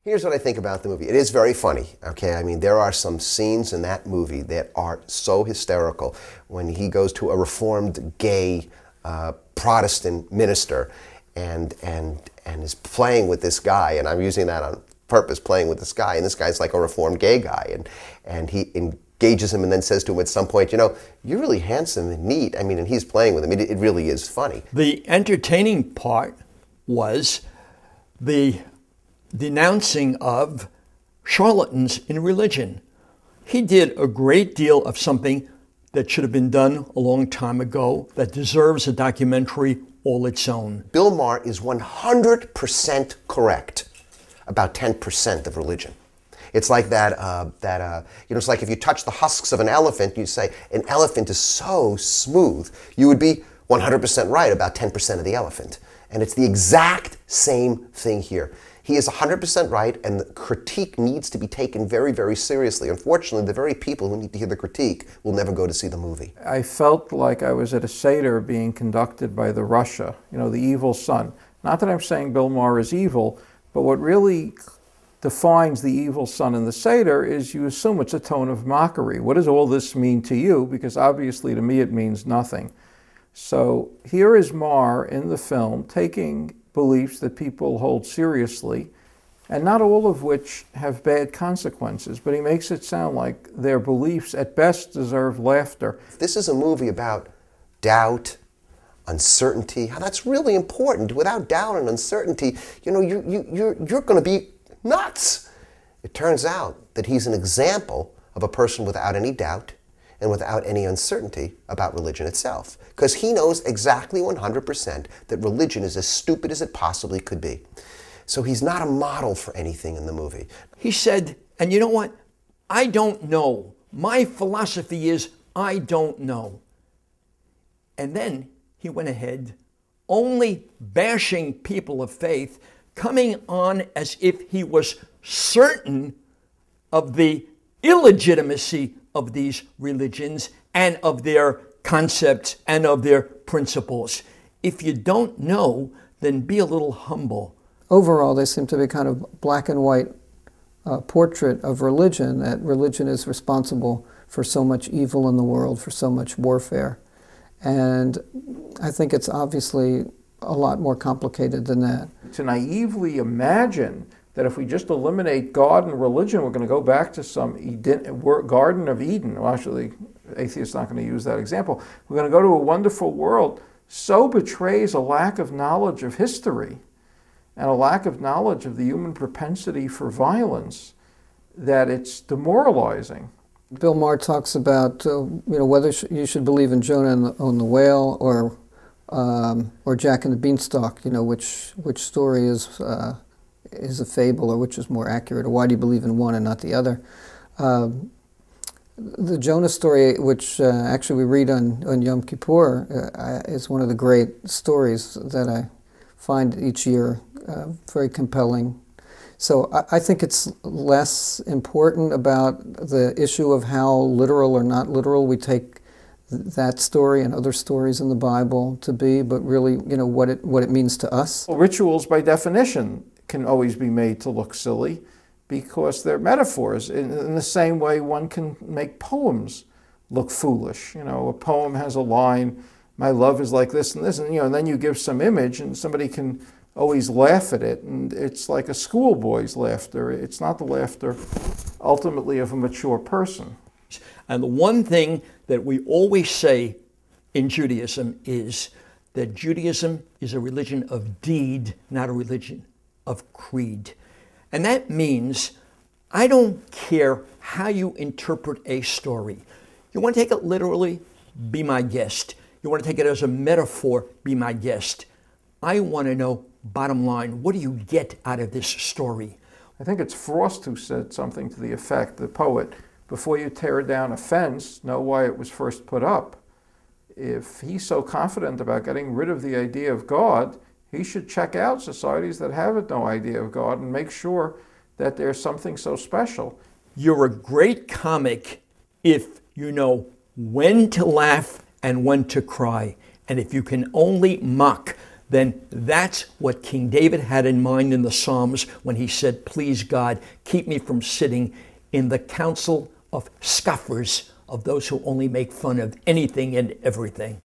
Here's what I think about the movie. It is very funny, okay? I mean, there are some scenes in that movie that are so hysterical. When he goes to a reformed gay Protestant minister and is playing with this guy, and I'm using that on purpose, playing with this guy, and this guy's like a reformed gay guy, and he engages him and then says to him at some point, you know, you're really handsome and neat. I mean, and he's playing with him. It really is funny. The entertaining part was the denouncing of charlatans in religion. He did a great deal of something that should have been done a long time ago, that deserves a documentary all its own. Bill Maher is 100% correct about 10% of religion. It's like that, it's like if you touch the husks of an elephant, you say, an elephant is so smooth. You would be 100% right about 10% of the elephant. And it's the exact same thing here. He is 100% right, and the critique needs to be taken very, very seriously. Unfortunately, the very people who need to hear the critique will never go to see the movie. I felt like I was at a Seder being conducted by the Russia, the evil son. Not that I'm saying Bill Maher is evil, but what really defines the evil son in the Seder is you assume it's a tone of mockery. What does all this mean to you? Because obviously to me it means nothing. So here is Maher in the film taking beliefs that people hold seriously, and not all of which have bad consequences, but he makes it sound like their beliefs at best deserve laughter. This is a movie about doubt, uncertainty, how that's really important. Without doubt and uncertainty, you're going to be nuts. It turns out that he's an example of a person without any doubt and without any uncertainty about religion itself. Because he knows exactly 100% that religion is as stupid as it possibly could be. So he's not a model for anything in the movie. He said, and you know what? I don't know. My philosophy is, I don't know. And then he went ahead, only bashing people of faith, coming on as if he was certain of the illegitimacy of these religions and of their concepts and of their principles. If you don't know, then be a little humble. Overall, they seem to be kind of black and white portrait of religion, that religion is responsible for so much evil in the world, for so much warfare. And I think it's obviously a lot more complicated than that. To naively imagine that if we just eliminate God and religion, we're going to go back to some Garden of Eden. Well, actually, atheists are not going to use that example. We're going to go to a wonderful world, so betrays a lack of knowledge of history and a lack of knowledge of the human propensity for violence that it's demoralizing. Bill Maher talks about whether you should believe in Jonah on the whale or Jack and the Beanstalk. Which story is a fable, or which is more accurate, or why do you believe in one and not the other? The Jonah story, which actually we read on Yom Kippur, is one of the great stories that I find each year very compelling. So I think it's less important about the issue of how literal or not literal we take that story and other stories in the Bible to be, but really, what it means to us. Well, rituals, by definition, can always be made to look silly because they're metaphors. In the same way one can make poems look foolish. A poem has a line, my love is like this and this, and then you give some image and somebody can always laugh at it, and it's like a schoolboy's laughter. It's not the laughter ultimately of a mature person. And the one thing that we always say in Judaism is that Judaism is a religion of deed, not a religion of creed. And that means I don't care how you interpret a story. You want to take it literally? Be my guest. You want to take it as a metaphor? Be my guest. I want to know, bottom line, what do you get out of this story? I think it's Frost who said something to the effect, the poet, before you tear down a fence, know why it was first put up. If he's so confident about getting rid of the idea of God, he should check out societies that have no idea of God and make sure that there's something so special. You're a great comic if you know when to laugh and when to cry. And if you can only mock then that's what King David had in mind in the Psalms when he said, please God, keep me from sitting in the council of scoffers, of those who only make fun of anything and everything.